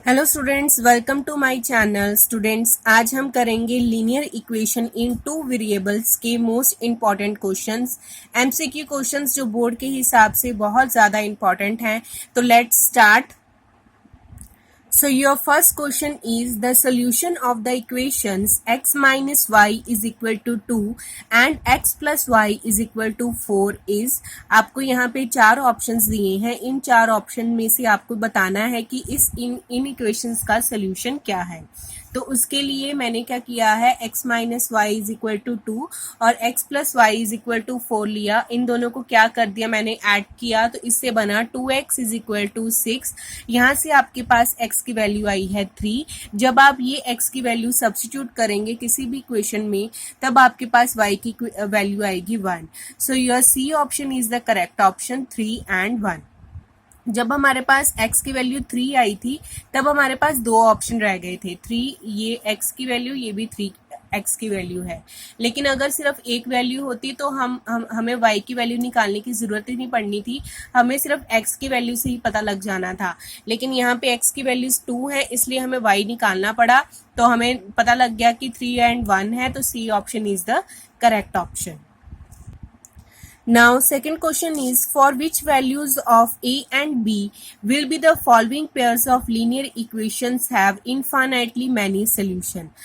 Hello students, welcome to my channel. Students, आज हम करेंगे linear equation in two variables के most important questions, MCQ questions जो board के हिसाब से बहुत ज़्यादा इम्पॉर्टेंट हैं। तो let's start. So your first question is the solution of the equations x minus y is equal to 2 and x plus y is equal to 4 is। आपको यहाँ पे चार ऑप्शंस दिए हैं। इन चार ऑप्शन में से आपको बताना है कि इन इक्वेशंस का सोल्यूशन क्या है। तो उसके लिए मैंने क्या किया है, x minus y is equal to 2 और x plus y is equal to 4 लिया। इन दोनों को क्या कर दिया, मैंने ऐड किया, तो इससे बना 2x इज इक्वल टू 6। यहाँ से आपके पास x की वैल्यू आई है 3। जब आप ये x की वैल्यू सब्स्टिट्यूट करेंगे किसी भी इक्वेशन में, तब आपके पास y की वैल्यू आएगी 1। So your C option is the correct option, 3 and 1। जब हमारे पास x की वैल्यू 3 आई थी, तब हमारे पास दो ऑप्शन रह गए थे, 3 ये x की वैल्यू, ये भी 3 x की वैल्यू है। लेकिन अगर सिर्फ एक वैल्यू होती तो हमें y की वैल्यू निकालने की ज़रूरत ही नहीं पड़नी थी, हमें सिर्फ x की वैल्यू से ही पता लग जाना था। लेकिन यहाँ पे x की वैल्यूज 2 है, इसलिए हमें y निकालना पड़ा। तो हमें पता लग गया कि 3 and 1 है, तो C option is the correct option. Now second question is, for which values of a and b will be the following pairs of linear equations have infinitely many solution।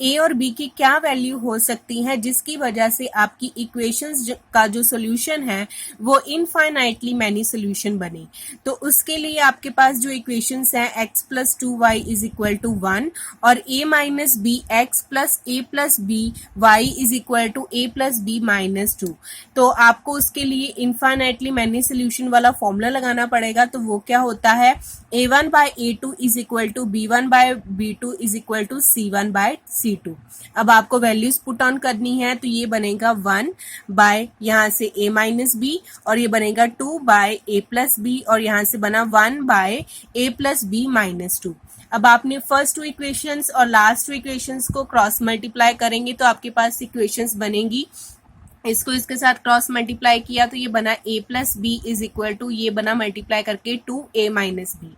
ए और बी की क्या value हो सकती है जिसकी वजह से आपकी इक्वेशंस का जो सोल्यूशन है वो इनफाइनाइटली मैनी सोल्यूशन बने। तो उसके लिए आपके पास जो इक्वेशंस हैं x plus 2y is equal to 1 और a minus b x plus a plus b y is equal to a plus b minus 2। तो आपको उसके लिए इनफाइनाइटली मैनी सोल्यूशन वाला फॉर्मूला लगाना पड़ेगा। तो वो क्या होता है, a1 by a2 is equal to b1 by b2 is equal to c1 by c2। अब आपको वैल्यूज पुट ऑन करनी है, तो ये बनेगा 1 बाय यहाँ से a माइनस बी और ये बनेगा 2 बाय a प्लस बी और यहाँ से बना 1 by a plus b minus 2। अब आपने फर्स्ट टू इक्वेशंस और लास्ट टू इक्वेशंस को क्रॉस मल्टीप्लाई करेंगे तो आपके पास इक्वेशंस बनेगी। इसको इसके साथ क्रॉस मल्टीप्लाई किया तो ये बना a plus b is equal to, ये बना मल्टीप्लाई करके 2a माइनस बी।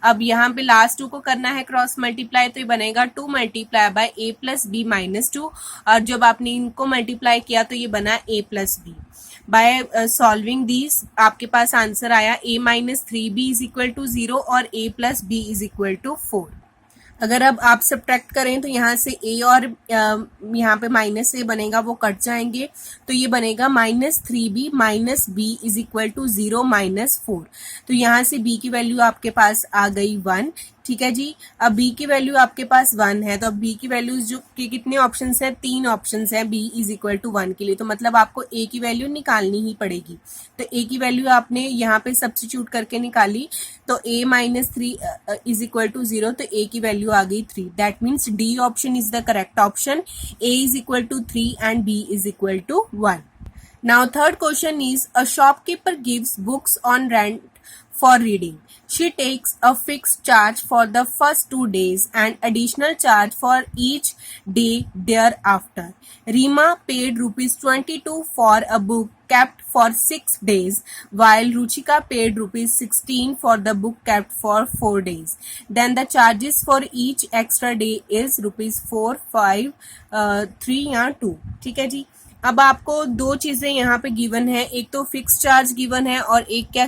अब यहाँ पे लास्ट टू को करना है क्रॉस मल्टीप्लाई, तो ये बनेगा 2 multiply by a plus b minus 2 और जब आपने इनको मल्टीप्लाई किया तो ये बना a plus b. By solving this आपके पास आंसर आया a minus 3b is equal to 0 और a plus b is equal to 4। अगर अब आप सब्ट्रैक्ट करें तो यहाँ से a और यहाँ पे माइनस a बनेगा, वो कट जाएंगे, तो ये बनेगा minus 3b minus b is equal to 0 minus 4। तो यहाँ से b की वैल्यू आपके पास आ गई 1। ठीक है जी। अब b की वैल्यू आपके पास 1 है, तो अब b की वैल्यू जो कि कितने ऑप्शंस हैं, 3 ऑप्शंस हैं b इज इक्वल टू 1 के लिए। तो मतलब आपको a की वैल्यू निकालनी ही पड़ेगी। तो a की वैल्यू आपने यहाँ पे सब्स्टिट्यूट करके निकाली, तो a minus 3 is equal to 0, तो a की वैल्यू आ गई 3। That means D option is the correct option, a is equal to 3 and b is equal to 1। Now third question is, a shopkeeper gives books on rent for reading. She takes a fixed charge for the first 2 days and additional charge for each day thereafter. Rima paid rupees 22 for a book kept for 6 days while Ruchika paid rupees 16 for the book kept for 4 days. Then the charges for each extra day is rupees 4, 5, 3 या 2। ठीक है जी। अब आपको दो चीजें यहाँ पे given है, एक तो फिक्स चार्ज गिवन है और एक क्या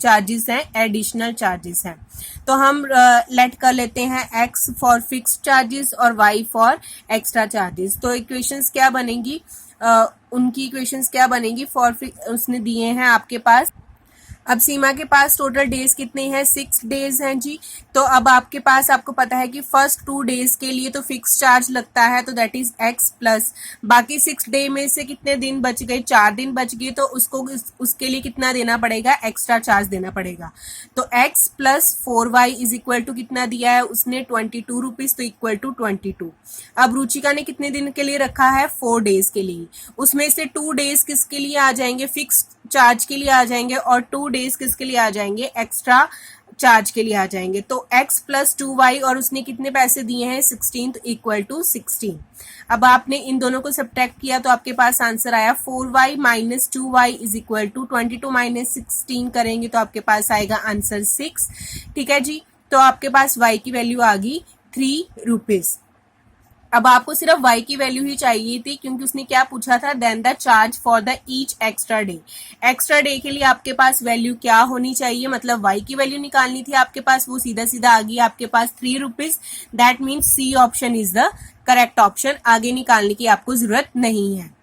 चार्जेस हैं, एडिशनल चार्जेस हैं। तो हम लेट कर लेते हैं x फॉर फिक्स चार्जेस और y फॉर एक्स्ट्रा चार्जेस। तो इक्वेशंस क्या बनेंगी, उनकी इक्वेशंस क्या बनेगी, फॉर उसने दिए हैं आपके पास। अब सीमा के पास टोटल डेज कितने हैं, 6 डेज हैं जी। तो अब आपके पास, आपको पता है कि फर्स्ट 2 डेज के लिए तो फिक्स चार्ज लगता है, तो दैट इज x प्लस बाकी 6 डे में से कितने दिन बच गए, 4 दिन बच गए, तो उसके लिए कितना देना पड़ेगा, एक्स्ट्रा चार्ज देना पड़ेगा। तो x plus 4y is equal to कितना दिया है उसने, 22 रुपीज, तो इक्वल टू 22। अब रुचिका ने कितने दिन के लिए रखा है, 4 डेज के लिए। उसमें से 2 डेज किसके लिए आ जाएंगे, फिक्स चार्ज के लिए आ जाएंगे और 2 डेज किसके लिए आ जाएंगे, एक्स्ट्रा चार्ज के लिए आ जाएंगे। तो x प्लस 2y और उसने कितने पैसे दिए हैं, 16, तो इक्वल टू 16। अब आपने इन दोनों को सब्ट्रैक्ट किया तो आपके पास आंसर आया 4y minus 2y is equal to 22 minus 16 करेंगे तो आपके पास आएगा आंसर 6। ठीक है जी। तो तो आपके पास y की वैल्यू आ गई 3 रुपीज। अब आपको सिर्फ y की वैल्यू ही चाहिए थी, क्योंकि उसने क्या पूछा था, then the charge for the each extra day. Extra day के लिए आपके पास वैल्यू क्या होनी चाहिए, मतलब y की वैल्यू निकालनी थी आपके पास, वो सीधा सीधा आ गई आपके पास 3 rupees. That means C option is the correct option, आगे निकालने की आपको जरूरत नहीं है।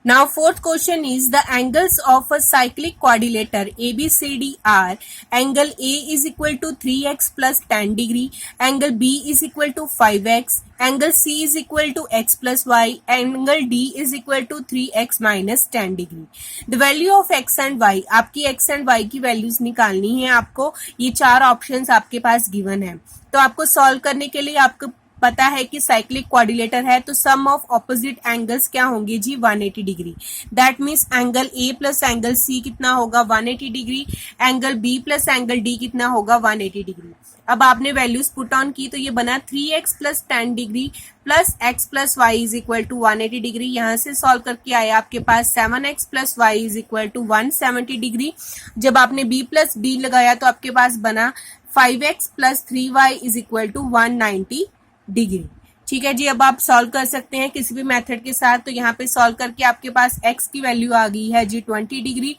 Now fourth question is the angles of a cyclic quadrilateral ABCD are angle A is equal to 3x plus 10 degree, angle B is equal to 5x, angle C is equal to x plus y, angle D is equal to 3x minus 10 degree. The value of x and y, आपकी x and y की values निकालनी है आपको। ये चार options आपके पास given है, तो आपको सॉल्व करने के लिए आपको पता है कि साइक्लिक क्वाड्रिलेटर है, तो सम ऑफ ऑपोजिट एंगल्स क्या होंगे जी, 180 degree. That means angle A plus angle C कितना होगा, 180 degree. Angle B plus angle D कितना होगा, 180 डिग्री। अब आपने वैल्यूज पुट ऑन की तो ये बना 3x plus 10 degree plus x plus y is equal to 180 degree. यहाँ से सॉल्व करके आया आपके पास 7x plus y is equal to 170 degree. जब आपने b प्लस डी लगाया तो आपके पास बना 5x plus 3y is equal to 190 degree. ठीक है जी, अब आप सॉल्व कर सकते हैं किसी भी मेथड के साथ। तो यहाँ पे सॉल्व करके आपके पास x की वैल्यू आ गई है जी 20 डिग्री।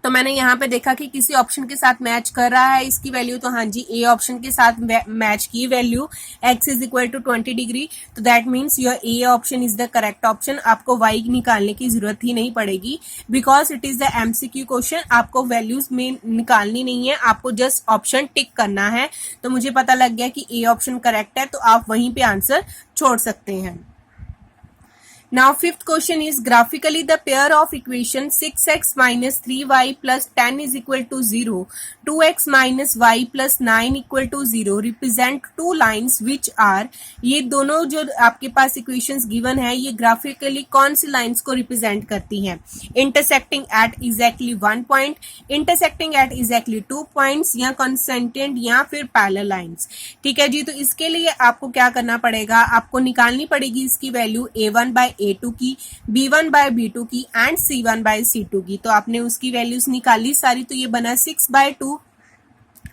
तो मैंने यहाँ पे देखा कि किसी ऑप्शन के साथ मैच कर रहा है इसकी वैल्यू, तो हाँ जी ए ऑप्शन के साथ मैच की value x is equal to 20 degree. तो that means your A option is the correct option. आपको y निकालने की जरूरत ही नहीं पड़ेगी, because it is the MCQ question. आपको वैल्यूज में निकालनी नहीं है, आपको जस्ट ऑप्शन टिक करना है। तो मुझे पता लग गया कि ए ऑप्शन करेक्ट है, तो आप वहीं पे आंसर छोड़ सकते हैं। Now fifth question is graphically the pair of equation 6x minus 3y plus 10 is equal to 0, 2x minus y plus 9 equal to 0 represent two lines which are, ये दोनों जो आपके पास equations given है ये graphically कौन सी lines को represent करती हैं, intersecting at exactly one point, intersecting at exactly 2 points, या consistent या फिर parallel lines। ठीक है जी, तो इसके लिए आपको क्या करना पड़ेगा, आपको निकालनी पड़ेगी इसकी वैल्यू a1 by a2 की, b1 by b2 की एंड c1 by c2 की। तो आपने उसकी वैल्यूज निकाली सारी, तो ये बना 6 by 2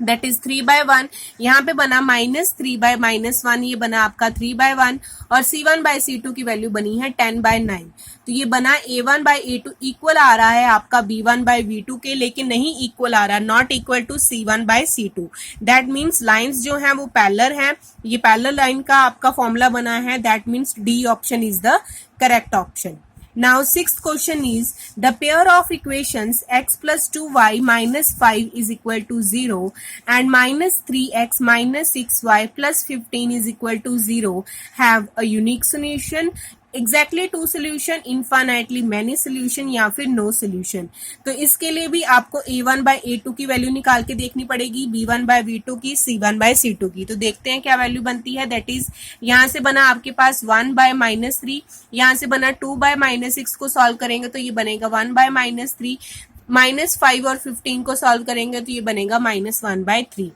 दैट इज 3 by 1, यहाँ पे बना -3 by -1, ये बना आपका 3 by 1, और c1 by c2 की वैल्यू बनी है 10 by 9। तो ये बना a1 by a2 इक्वल आ रहा है आपका b1 by b2 के, लेकिन नहीं इक्वल आ रहा, not equal to c1 by c2। That means lines जो हैं वो पैरेलल हैं। ये पैरेलल लाइन का आपका फॉर्मूला बना है, that means D option is the correct option. Now sixth question is the pair of equations x plus 2y minus 5 is equal to 0 and minus 3x minus 6y plus 15 is equal to 0 have a unique solution, exactly two solution, infinitely many solution या फिर no solution। तो इसके लिए भी आपको a1 by a2 की value निकाल के देखनी पड़ेगी, b1 by b2 की, c1 by c2 की। तो देखते हैं क्या वैल्यू बनती है। दैट इज यहाँ से बना आपके पास 1 by -3, यहाँ से बना 2 by -6 को सॉल्व करेंगे तो ये बनेगा 1 by -3, -5 और 15 को सॉल्व करेंगे तो ये बनेगा -1 by 3।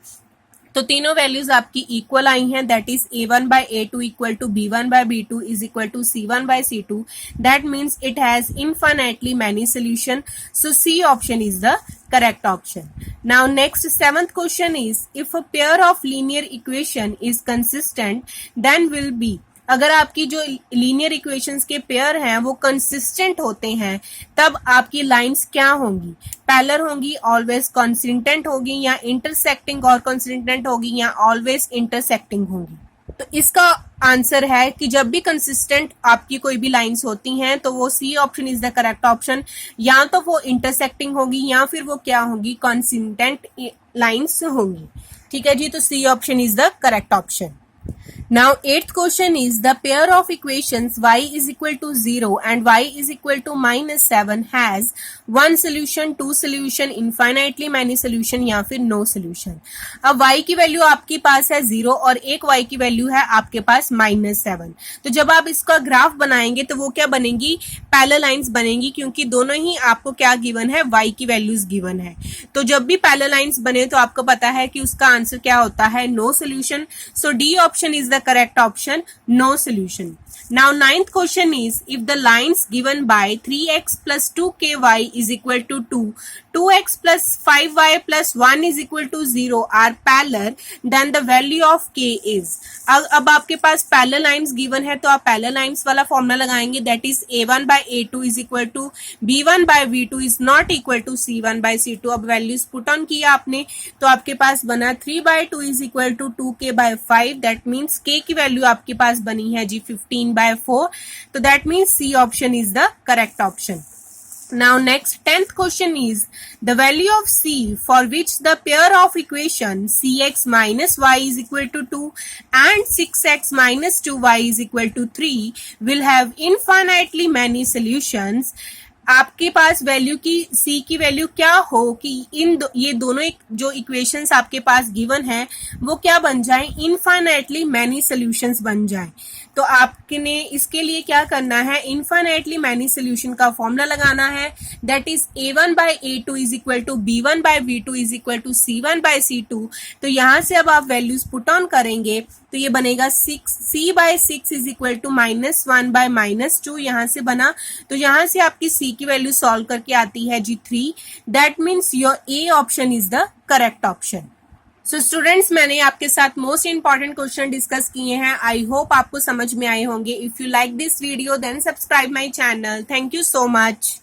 तो तीनों वैल्यूज आपकी इक्वल आई हैं, that is a1 by a2 equal to b1 by b2 is equal to c1 by c2। That means it has infinitely many solution, so C option is the correct option. Now next seventh question is if a pair of linear equation is consistent then will be, अगर आपकी जो linear equations के pair हैं वो consistent होते हैं तब आपकी लाइंस क्या होंगी, पैरेलल होंगी, ऑलवेज कंसिस्टेंट होगी, या इंटरसेक्टिंग और कंसिस्टेंट होगी, या ऑलवेज इंटरसेक्टिंग होंगी। तो इसका आंसर है कि जब भी कंसिस्टेंट आपकी कोई भी लाइंस होती हैं तो वो C option is the correct option. या तो वो इंटरसेक्टिंग होगी या फिर वो क्या होंगी, कंसिस्टेंट लाइंस होंगी। ठीक है जी, तो C option is the correct option. Now eighth question is the pair of equations y is equal to 0 and y is equal to -7 has one solution, two solution, infinitely many solution या फिर no solution। अब y की value आपके पास है 0 और एक y की value है आपके पास -7। तो जब आप इसका ग्राफ बनाएंगे तो वो क्या बनेगी, पैरेलल लाइंस बनेंगी, क्योंकि दोनों ही आपको क्या गिवन है, y की वैल्यूज गिवन है। तो जब भी पैरेलल लाइंस बने तो आपको पता है कि उसका आंसर क्या होता है, no solution. So D option is the the correct option, no solution. Now ninth question is, if the lines given by 3x plus 2ky is equal to 2, 2x plus 5y plus 1 is equal to 0 are parallel, then the value of k is. अब आपके पास parallel lines given है तो आप parallel lines वाला formula लगाएंगे, that is a1 by a2 is equal to b1 by b2 is not equal to c1 by c2. अब values put on किया आपने तो आपके पास बना 3 by 2 is equal to 2k by 5. That means k की value आपके पास बनी है जी 15 by 4. तो that means C option is the correct option. Now next 10th question is, the value of C for which the pair of equation cx minus y is equal to 2 and 6x minus 2y is equal to 3 will have infinitely many solutions. आपके पास value की C की value क्या हो कि ये दोनों जो equations आपके पास गिवन है वो क्या बन जाए, इनफाइनाइटली मैनी सॉल्यूशंस बन जाए. तो आपने इसके लिए क्या करना है, इनफाइनाइटली मैनी सॉल्यूशन का फॉर्मूला लगाना है, that is a1 by a2 is equal to b1 by b2 is equal to c1 by c2. तो यहां से अब आप वैल्यूज पुट ऑन करेंगे तो ये बनेगा 6c by 6 is equal to -1 by -2. यहां से बना तो यहां से आपकी c की वैल्यू सॉल्व करके आती है जी 3. That means your A option is the correct option. So students, मैंने आपके साथ मोस्ट इंपॉर्टेंट क्वेश्चन डिस्कस किए हैं. आई होप आपको समझ में आए होंगे. If you like this video then subscribe my channel. Thank you so much.